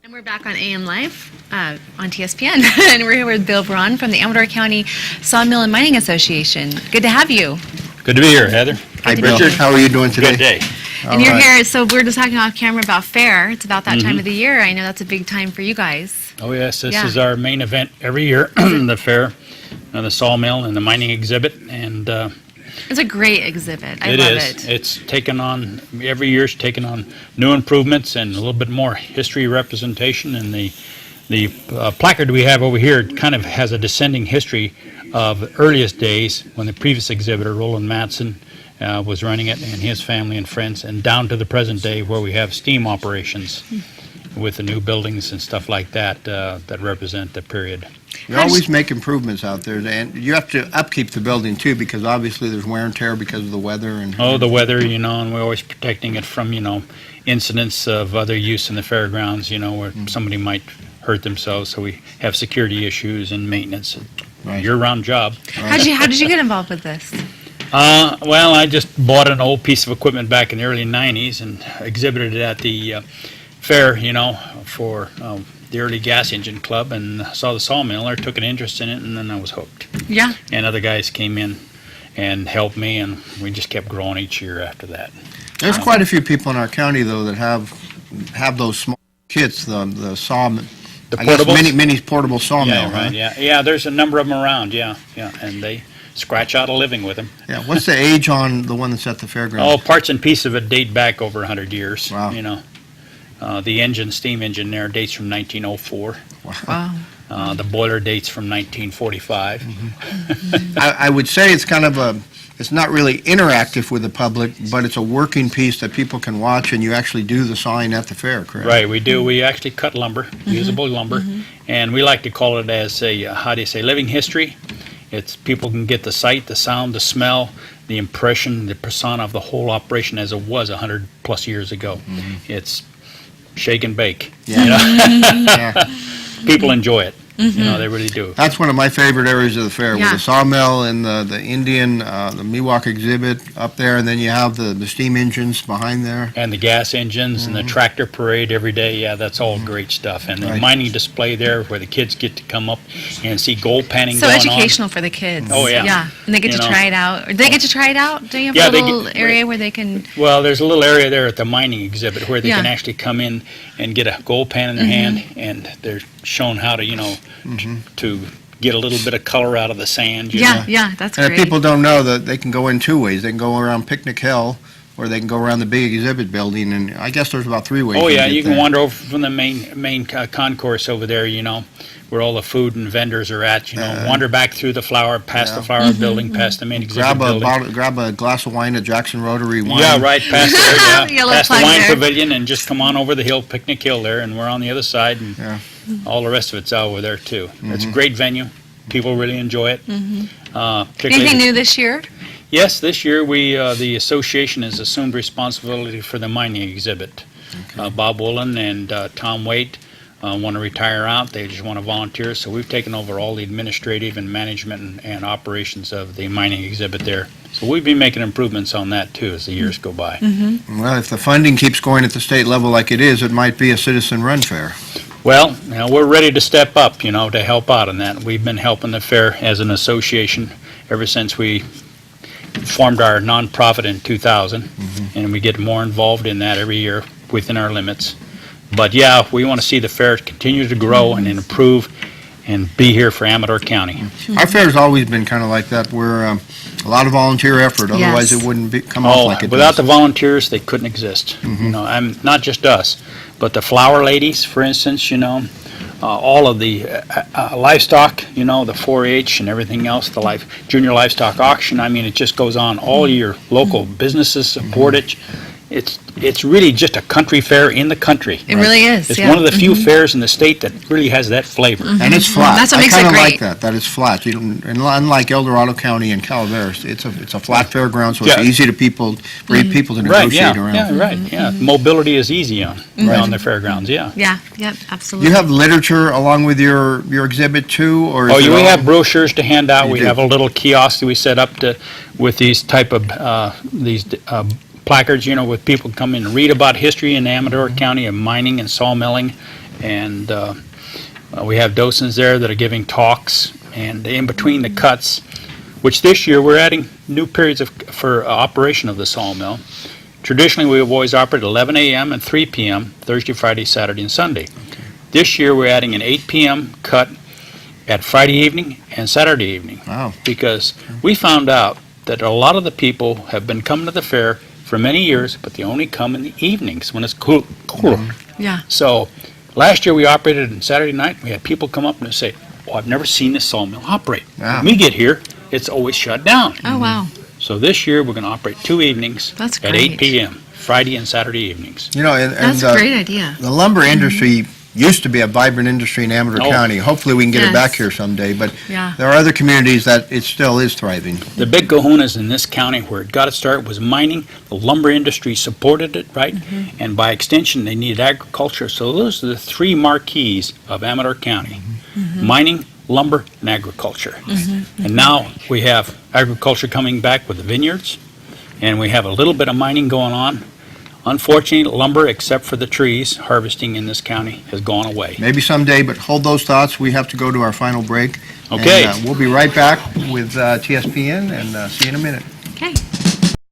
And we're back on AM Live on TSPN, and we're here with Bill Braun from the Amador County Sawmill and Mining Association. Good to have you. Good to be here, Heather. Hi, Richard. How are you doing today? Good day. And you're here, so we're just talking off camera about fair. It's about that time of the year. I know that's a big time for you guys. Oh yes, this is our main event every year, the fair, the sawmill and the mining exhibit, and It's a great exhibit. I it love is. it. It's taken on, every year's taken on new improvements and a little bit more history representation, and the placard we have over here kind of has a descending history of earliest days when the previous exhibitor, Roland Matson, was running it, and his family and friends, and down to the present day where we have steam operations with the new buildings and stuff like that that represent the period. You always make improvements out there, and you have to upkeep the building too, because obviously there's wear and tear because of the weather. And the weather, and we're always protecting it from, incidents of other use in the fairgrounds, where somebody might hurt themselves, so we have security issues and maintenance. Right. Year-round job. How did you get involved with this? Well, I just bought an old piece of equipment back in the early 90s and exhibited it at the fair, for the early gas engine club, and saw the sawmill. I took an interest in it, and then I was hooked. Yeah. And other guys came in and helped me, and we just kept growing each year after that. There's quite a few people in our county though that have those small kits, the saw, The I guess portables? mini portable sawmill. Yeah, right. Yeah. There's a number of them around. Yeah, and they scratch out a living with them. Yeah. What's the age on the one that's at the fairgrounds? Oh, parts and pieces of it date back over 100 years. Wow. The steam engine there dates from 1904. Wow. The boiler dates from 1945. I would say it's kind of it's not really interactive with the public, but it's a working piece that people can watch, and you actually do the sawing at the fair, correct? Right, we do. We actually cut lumber, usable lumber, and we like to call it as a, living history. It's people can get the sight, the sound, the smell, the impression, the persona of the whole operation as it was 100 plus years ago. It's shake and bake. Yeah. Yeah. People enjoy it. They really do. That's one of my favorite areas of the fair, with Yeah. the sawmill and the Indian, the Miwok exhibit up there, and then you have the steam engines behind there. And the gas engines and the tractor parade every day, that's all great stuff. And the Right. mining display there where the kids get to come up and see gold panning So going on. educational for the kids. Oh, yeah. Yeah. And they get to try it out. Or do they get to try it out? Do you have Yeah, a they little get- area where they can? Well, there's a little area there at the mining exhibit where they Yeah. can actually come in and get a gold pan in their hand, and they're shown how to, to get a little bit of color out of the sand. you know. Yeah, that's And if great. people don't know, that they can go in two ways. They can go around Picnic Hill, or they can go around the big exhibit building, and I guess there's about three ways. Oh, yeah, get you can there. wander over from the main concourse over there, where all the food and vendors are at, wander back through the flower, past the flower building, past the main exhibit building. Grab a glass of wine at Jackson Rotary Wine. Yeah, right past there, Yellow past the flag wine there. pavilion, and just come on over the hill, Picnic Hill there, and we're on the other side, and Yeah. all the rest of it's over there too. It's a great venue. People really enjoy it. Particularly Anything new this year? Yes, this year the association has assumed responsibility for the mining exhibit. Bob Woolen and Tom Waite want to retire out. They just want to volunteer, so we've taken over all the administrative and management and operations of the mining exhibit there. So we've been making improvements on that too as the years go by. Well, if the funding keeps going at the state level like it is, it might be a citizen-run fair. Well, we're ready to step up, to help out on that. We've been helping the fair as an association ever since we formed our nonprofit in 2000, and we get more involved in that every year within our limits. But yeah, we want to see the fair continue to grow and improve and be here for Amador County. Our fair's always been kind of like that. We're a lot of volunteer effort, otherwise Yes. it wouldn't come off like it Without does. the volunteers, they couldn't exist. I'm not just us, but the flower ladies, for instance, all of the livestock, the 4-H and everything else, the junior livestock auction. I mean, it just goes on all year. Local businesses support it. it's really just a country fair in the country. It really is, It's yeah. one of the few fairs in the state that really has that flavor. And it's flat. That's what makes it I kind of great. like that it's flat. You don't, and unlike El Dorado County and Calaveras, it's a flat fairground, so it's Yeah. easy to people to Right, negotiate yeah, around. yeah, right, yeah. Mobility is easy on the fairgrounds, yeah. Yeah, yep, absolutely. You have literature along with your exhibit too, or is Oh, it we all- have brochures to hand out. You We do? have a little kiosk that we set up with these type of, placards, with people come in and read about history in Amador County of mining and sawmilling. And we have docents there that are giving talks. And in between the cuts, which this year we're adding new periods for operation of the sawmill. Traditionally, we've always operated 11 a.m. and 3 p.m. Thursday, Friday, Saturday, and Sunday. This year, we're adding an 8 p.m. cut at Friday evening and Saturday evening. Wow. Because we found out that a lot of the people have been coming to the fair for many years, but they only come in the evenings when it's cool. Yeah. So last year we operated on Saturday night. We had people come up and say, "Oh, I've never seen this sawmill operate. Wow. When we get here, it's always shut down." Oh, wow. So this year we're going to operate 2 evenings That's at 8 great. p.m. Friday and Saturday evenings. And That's a great idea. the lumber industry used to be a vibrant industry in Amador Oh. County. Hopefully, we can get it Yes. back here someday, but Yeah. there are other communities that it still is thriving. The big kahunas in this county where it got its start was mining. The lumber industry supported it, right? And by extension, they needed agriculture. So those are the three marquees of Amador County. Mining, lumber, and agriculture. And now we have agriculture coming back with the vineyards, and we have a little bit of mining going on. Unfortunately, lumber, except for the trees, harvesting in this county has gone away. Maybe someday, but hold those thoughts. We have to go to our final break. Okay. And, we'll be right back with TSPN and see you in a minute. Okay.